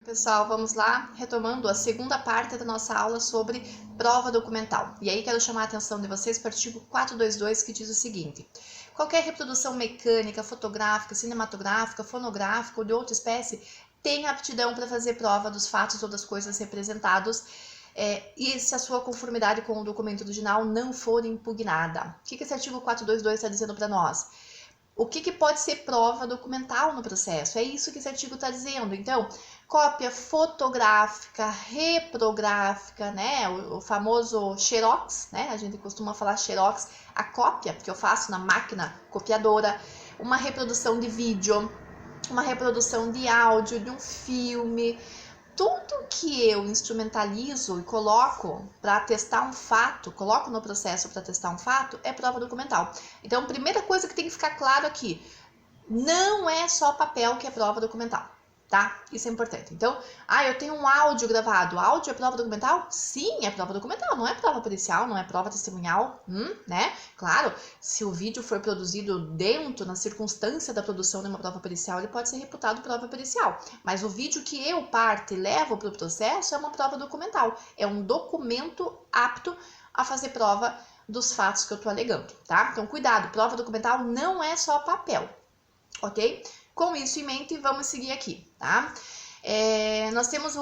Pessoal, vamos lá, retomando a segunda parte da nossa aula sobre prova documental. E aí quero chamar a atenção de vocês para o artigo 422, que diz o seguinte: qualquer reprodução mecânica, fotográfica, cinematográfica, fonográfica ou de outra espécie tem aptidão para fazer prova dos fatos ou das coisas representados, e se a sua conformidade com o documento original não for impugnada. O que esse artigo 422 está dizendo para nós? O que pode ser prova documental no processo? É isso que esse artigo está dizendo. Então, cópia fotográfica, reprográfica, né? O famoso xerox, né? A gente costuma falar xerox, a cópia que eu faço na máquina copiadora, uma reprodução de vídeo, uma reprodução de áudio, de um filme. Tudo que eu instrumentalizo e coloco para testar um fato, coloco no processo para testar um fato, é prova documental. Então, primeira coisa que tem que ficar claro aqui, não é só papel que é prova documental, tá? Isso é importante. Então, eu tenho um áudio gravado. Áudio é prova documental? Sim, é prova documental. Não é prova pericial, não é prova testemunhal, né? Claro, se o vídeo for produzido dentro, na circunstância da produção de uma prova pericial, ele pode ser reputado prova pericial. Mas o vídeo que eu, parte, levo para o processo é uma prova documental. É um documento apto a fazer prova dos fatos que eu estou alegando, tá? Então, cuidado, prova documental não é só papel. Ok? Com isso em mente, vamos seguir aqui, tá? Nós temos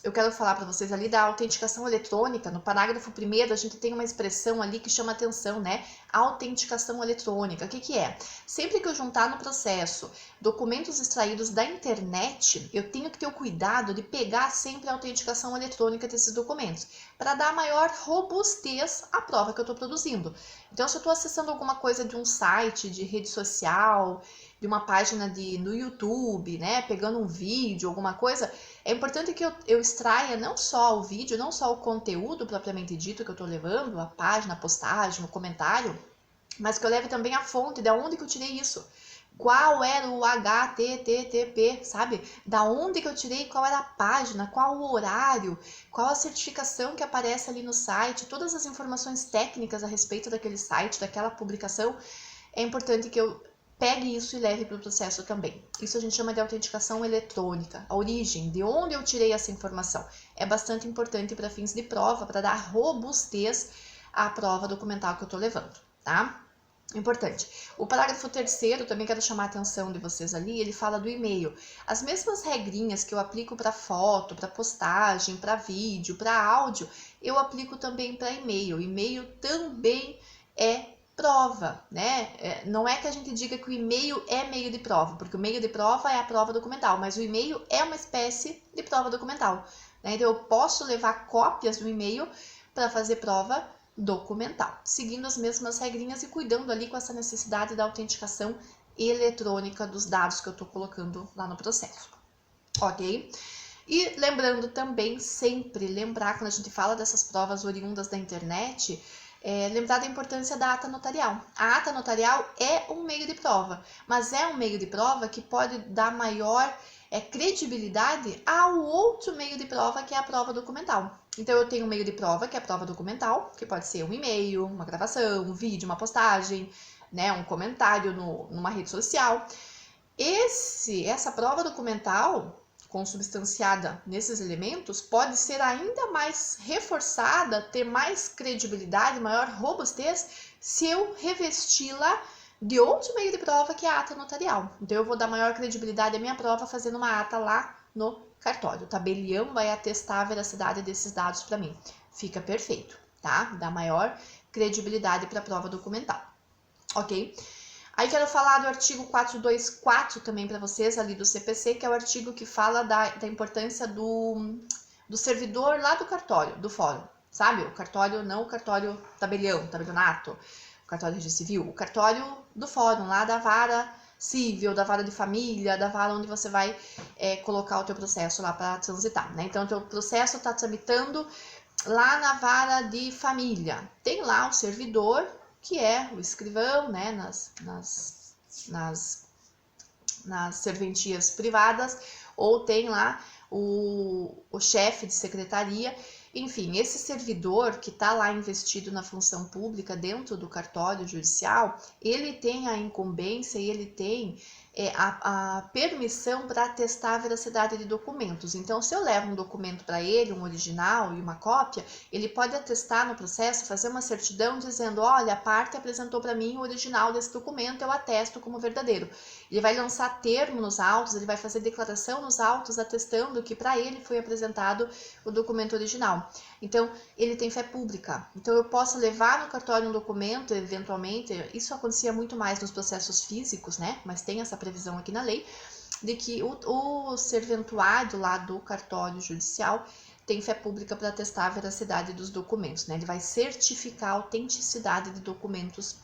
eu quero falar para vocês ali da autenticação eletrônica. No parágrafo 1º, a gente tem uma expressão ali que chama atenção, né? Autenticação eletrônica. O que é? Sempre que eu juntar no processo documentos extraídos da internet, eu tenho que ter o cuidado de pegar sempre a autenticação eletrônica desses documentos, para dar maior robustez à prova que eu estou produzindo. Então, se eu estou acessando alguma coisa de um site, de rede social, de uma página no YouTube, né, pegando um vídeo, alguma coisa, é importante que eu extraia não só o vídeo, não só o conteúdo propriamente dito que eu estou levando, a página, a postagem, o comentário, mas que eu leve também a fonte, de onde que eu tirei isso. Qual era o HTTP, sabe? Da onde que eu tirei, qual era a página, qual o horário, qual a certificação que aparece ali no site, todas as informações técnicas a respeito daquele site, daquela publicação. É importante que eu pegue isso e leve para o processo também. Isso a gente chama de autenticação eletrônica. A origem, de onde eu tirei essa informação, é bastante importante para fins de prova, para dar robustez à prova documental que eu estou levando, tá? Importante. O parágrafo 3º, também quero chamar a atenção de vocês ali, ele fala do e-mail. As mesmas regrinhas que eu aplico para foto, para postagem, para vídeo, para áudio, eu aplico também para e-mail. E-mail também é prova, né? Não é que a gente diga que o e-mail é meio de prova, porque o meio de prova é a prova documental, mas o e-mail é uma espécie de prova documental, né? Então eu posso levar cópias do e-mail para fazer prova documental, seguindo as mesmas regrinhas e cuidando ali com essa necessidade da autenticação eletrônica dos dados que eu estou colocando lá no processo, ok? E lembrando também, sempre lembrar, quando a gente fala dessas provas oriundas da internet, lembrar da importância da ata notarial. A ata notarial é um meio de prova, mas é um meio de prova que pode dar maior credibilidade ao outro meio de prova, que é a prova documental. Então, eu tenho um meio de prova, que é a prova documental, que pode ser um e-mail, uma gravação, um vídeo, uma postagem, né, um comentário numa rede social. Essa prova documental, consubstanciada nesses elementos, pode ser ainda mais reforçada, ter mais credibilidade, maior robustez, se eu revesti-la de outro meio de prova, que é a ata notarial. Então, eu vou dar maior credibilidade à minha prova fazendo uma ata lá no cartório. O tabelião vai atestar a veracidade desses dados para mim. Fica perfeito, tá? Dá maior credibilidade para a prova documental, ok? Aí quero falar do artigo 424 também para vocês, ali do CPC, que é o artigo que fala da importância do servidor lá do cartório, do fórum, sabe? O cartório, não o cartório tabelião, tabelionato, o cartório de registro civil, o cartório do fórum, lá da vara civil, da vara de família, da vara onde você vai colocar o teu processo lá para transitar, né? Então, o teu processo está tramitando lá na vara de família. Tem lá o servidor, que é o escrivão, né, nas serventias privadas, ou tem lá o chefe de secretaria. Enfim, esse servidor que está lá investido na função pública dentro do cartório judicial, ele tem a incumbência e ele tem a permissão para atestar a veracidade de documentos. Então, se eu levo um documento para ele, um original e uma cópia, ele pode atestar no processo, fazer uma certidão dizendo, olha, a parte apresentou para mim o original desse documento, eu atesto como verdadeiro. Ele vai lançar termo nos autos, ele vai fazer declaração nos autos atestando que para ele foi apresentado o documento original. Então, ele tem fé pública. Então, eu posso levar no cartório um documento, eventualmente, isso acontecia muito mais nos processos físicos, né? Mas tem essa previsão aqui na lei, de que o serventuário lá do cartório judicial tem fé pública para atestar a veracidade dos documentos, né? Ele vai certificar a autenticidade de documentos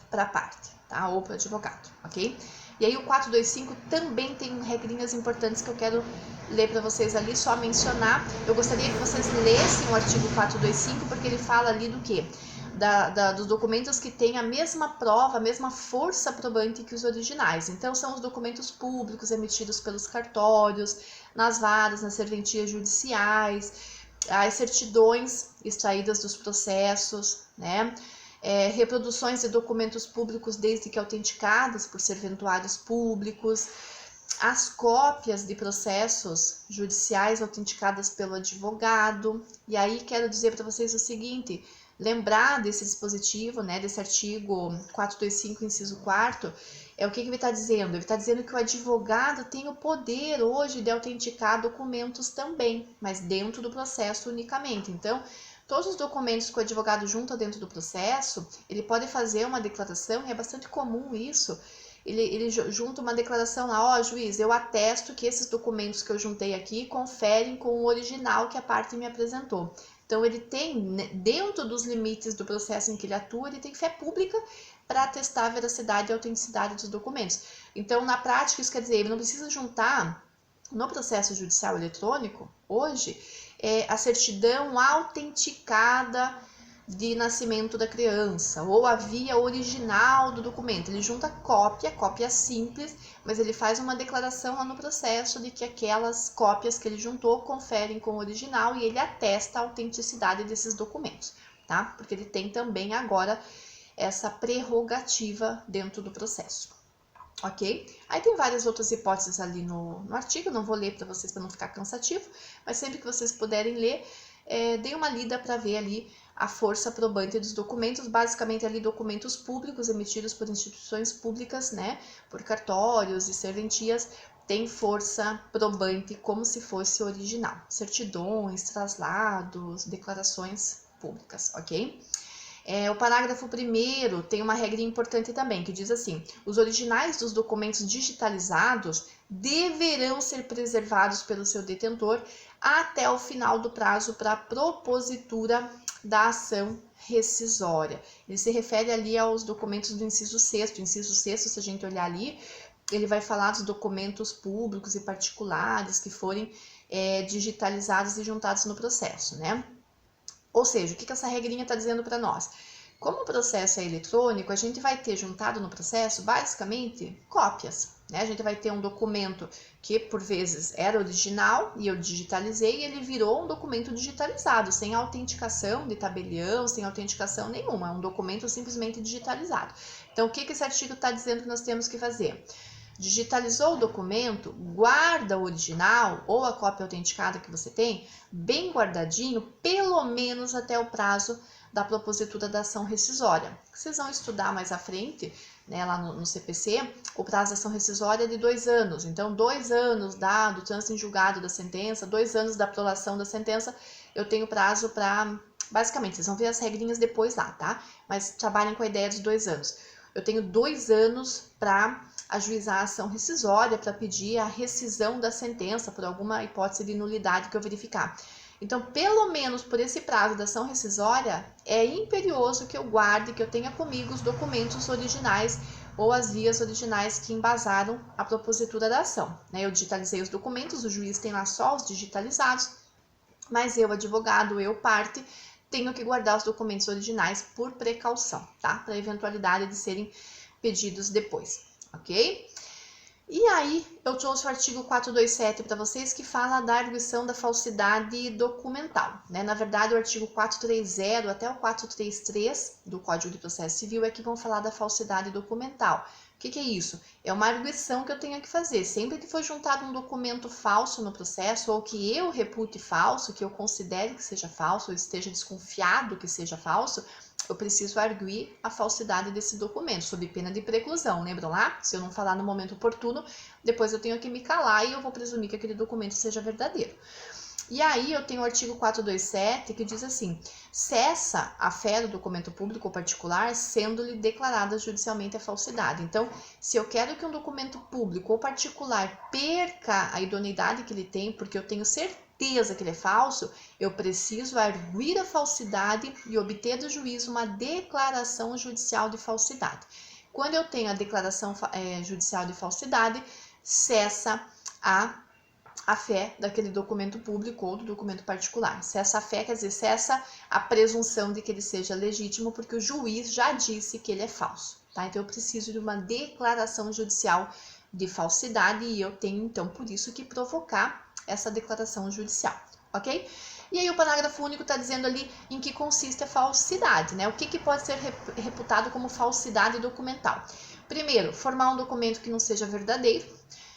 para a parte, tá? Ou para o advogado, ok? E aí o 425 também tem regrinhas importantes que eu quero ler para vocês ali, só mencionar. Eu gostaria que vocês lessem o artigo 425, porque ele fala ali do quê? Dos documentos que têm a mesma prova, a mesma força probante que os originais. Então, são os documentos públicos emitidos pelos cartórios, nas varas, nas serventias judiciais, as certidões extraídas dos processos, né? Reproduções de documentos públicos desde que autenticadas por serventuários públicos, as cópias de processos judiciais autenticadas pelo advogado. E aí quero dizer para vocês o seguinte, lembrar desse dispositivo, né, desse artigo 425, inciso 4º, o que ele está dizendo? Ele está dizendo que o advogado tem o poder hoje de autenticar documentos também, mas dentro do processo unicamente. Então, todos os documentos que o advogado junta dentro do processo, ele pode fazer uma declaração, e é bastante comum isso, ele junta uma declaração lá, ó, juiz, eu atesto que esses documentos que eu juntei aqui conferem com o original que a parte me apresentou. Então, ele tem, dentro dos limites do processo em que ele atua, ele tem fé pública para atestar a veracidade e a autenticidade dos documentos. Então, na prática, isso quer dizer, ele não precisa juntar no processo judicial eletrônico, hoje, a certidão autenticada de nascimento da criança, ou a via original do documento. Ele junta cópia simples, mas ele faz uma declaração lá no processo de que aquelas cópias que ele juntou conferem com o original e ele atesta a autenticidade desses documentos, tá? Porque ele tem também agora essa prerrogativa dentro do processo. Ok? Aí tem várias outras hipóteses ali no artigo, não vou ler para vocês para não ficar cansativo, mas sempre que vocês puderem ler, deem uma lida para ver ali a força probante dos documentos, basicamente ali documentos públicos emitidos por instituições públicas, né, por cartórios e serventias, tem força probante como se fosse original, certidões, traslados, declarações públicas, ok? O parágrafo 1º tem uma regra importante também, que diz assim, os originais dos documentos digitalizados deverão ser preservados pelo seu detentor até o final do prazo para propositura da ação rescisória. Ele se refere ali aos documentos do inciso 6º. O inciso 6º, se a gente olhar ali, ele vai falar dos documentos públicos e particulares que forem digitalizados e juntados no processo, né? Ou seja, o que essa regrinha está dizendo para nós? Como o processo é eletrônico, a gente vai ter juntado no processo, basicamente, cópias. Né? A gente vai ter um documento que, por vezes, era original e eu digitalizei e ele virou um documento digitalizado, sem autenticação de tabelião, sem autenticação nenhuma. É um documento simplesmente digitalizado. Então, o que esse artigo está dizendo que nós temos que fazer? Digitalizou o documento, guarda o original ou a cópia autenticada que você tem, bem guardadinho, pelo menos até o prazo da propositura da ação rescisória. Vocês vão estudar mais à frente, né, lá no CPC, o prazo da ação rescisória é de 2 anos. Então, 2 anos dado o trânsito em julgado da sentença, 2 anos da aprovação da sentença, eu tenho prazo para... Basicamente, vocês vão ver as regrinhas depois lá, tá? Mas trabalhem com a ideia dos 2 anos. Eu tenho 2 anos para ajuizar a ação rescisória, para pedir a rescisão da sentença por alguma hipótese de nulidade que eu verificar. Então, pelo menos por esse prazo da ação rescisória, é imperioso que eu guarde, que eu tenha comigo os documentos originais ou as vias originais que embasaram a propositura da ação. Eu digitalizei os documentos, o juiz tem lá só os digitalizados, mas eu, advogado, eu, parte, tenho que guardar os documentos originais por precaução, tá? Para a eventualidade de serem pedidos depois, ok? E aí, eu trouxe o artigo 427 para vocês, que fala da arguição da falsidade documental, né? Na verdade, o artigo 430 até o 433 do Código de Processo Civil é que vão falar da falsidade documental, que é isso? É uma arguição que eu tenho que fazer. Sempre que for juntado um documento falso no processo, ou que eu repute falso, que eu considere que seja falso, ou esteja desconfiado que seja falso, eu preciso arguir a falsidade desse documento, sob pena de preclusão. Lembram lá? Se eu não falar no momento oportuno, depois eu tenho que me calar e eu vou presumir que aquele documento seja verdadeiro. E aí eu tenho o artigo 427 que diz assim: cessa a fé do documento público ou particular, sendo-lhe declarada judicialmente a falsidade. Então, se eu quero que um documento público ou particular perca a idoneidade que ele tem, porque eu tenho certeza que ele é falso, eu preciso arguir a falsidade e obter do juízo uma declaração judicial de falsidade. Quando eu tenho a declaração judicial de falsidade, cessa a fé daquele documento público ou do documento particular. Cessa a fé, quer dizer, cessa a presunção de que ele seja legítimo, porque o juiz já disse que ele é falso, tá? Então eu preciso de uma declaração judicial de falsidade e eu tenho então por isso que provocar essa declaração judicial, ok? E aí o parágrafo único está dizendo ali em que consiste a falsidade, né? O que pode ser reputado como falsidade documental? Primeiro, formar um documento que não seja verdadeiro,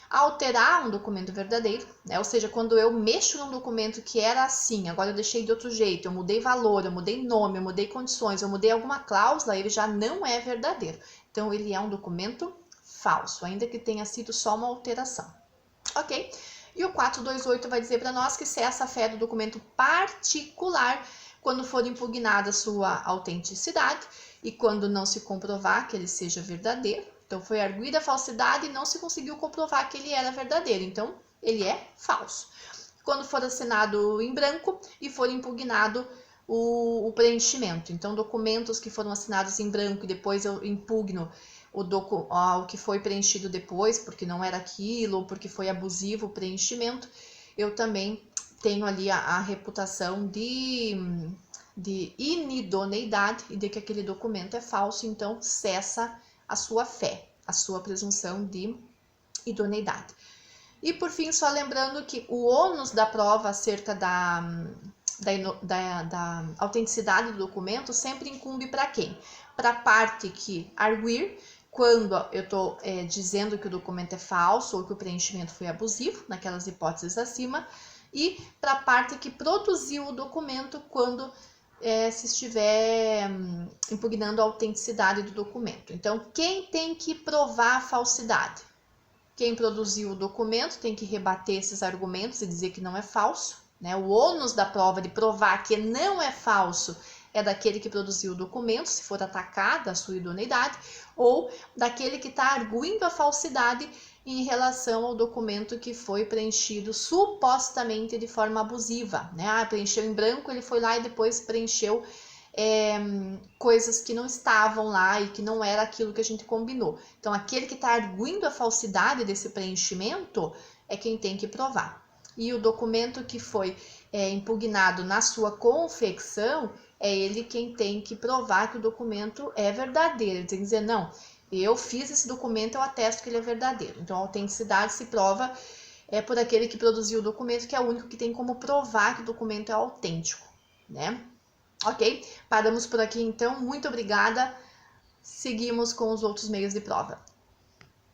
alterar um documento verdadeiro, né? Ou seja, quando eu mexo num documento que era assim, agora eu deixei de outro jeito, eu mudei valor, eu mudei nome, eu mudei condições, eu mudei alguma cláusula, ele já não é verdadeiro. Então, ele é um documento falso, ainda que tenha sido só uma alteração, ok? E o 428 vai dizer para nós que cessa a fé do documento particular quando for impugnada sua autenticidade e quando não se comprovar que ele seja verdadeiro. Então, foi arguida a falsidade e não se conseguiu comprovar que ele era verdadeiro. Então, ele é falso. Quando for assinado em branco e for impugnado o preenchimento. Então, documentos que foram assinados em branco e depois eu impugno o que foi preenchido depois, porque não era aquilo, ou porque foi abusivo o preenchimento, eu também tenho ali a reputação de inidoneidade e de que aquele documento é falso, então cessa a sua fé, a sua presunção de idoneidade. E por fim, só lembrando que o ônus da prova acerca da autenticidade do documento sempre incumbe para quem? Para a parte que arguir, quando eu estou dizendo que o documento é falso ou que o preenchimento foi abusivo, naquelas hipóteses acima, e para a parte que produziu o documento quando se estiver impugnando a autenticidade do documento. Então, quem tem que provar a falsidade? Quem produziu o documento tem que rebater esses argumentos e dizer que não é falso, né? O ônus da prova de provar que não é falso é daquele que produziu o documento, se for atacada a sua idoneidade, ou daquele que está arguindo a falsidade em relação ao documento que foi preenchido supostamente de forma abusiva, né? Preencheu em branco, ele foi lá e depois preencheu coisas que não estavam lá e que não era aquilo que a gente combinou. Então, aquele que está arguindo a falsidade desse preenchimento é quem tem que provar. E o documento que foi impugnado na sua confecção, é ele quem tem que provar que o documento é verdadeiro. Ele tem que dizer, não, eu fiz esse documento, eu atesto que ele é verdadeiro. Então, a autenticidade se prova por aquele que produziu o documento, que é o único que tem como provar que o documento é autêntico, né? Ok? Paramos por aqui então. Muito obrigada. Seguimos com os outros meios de prova.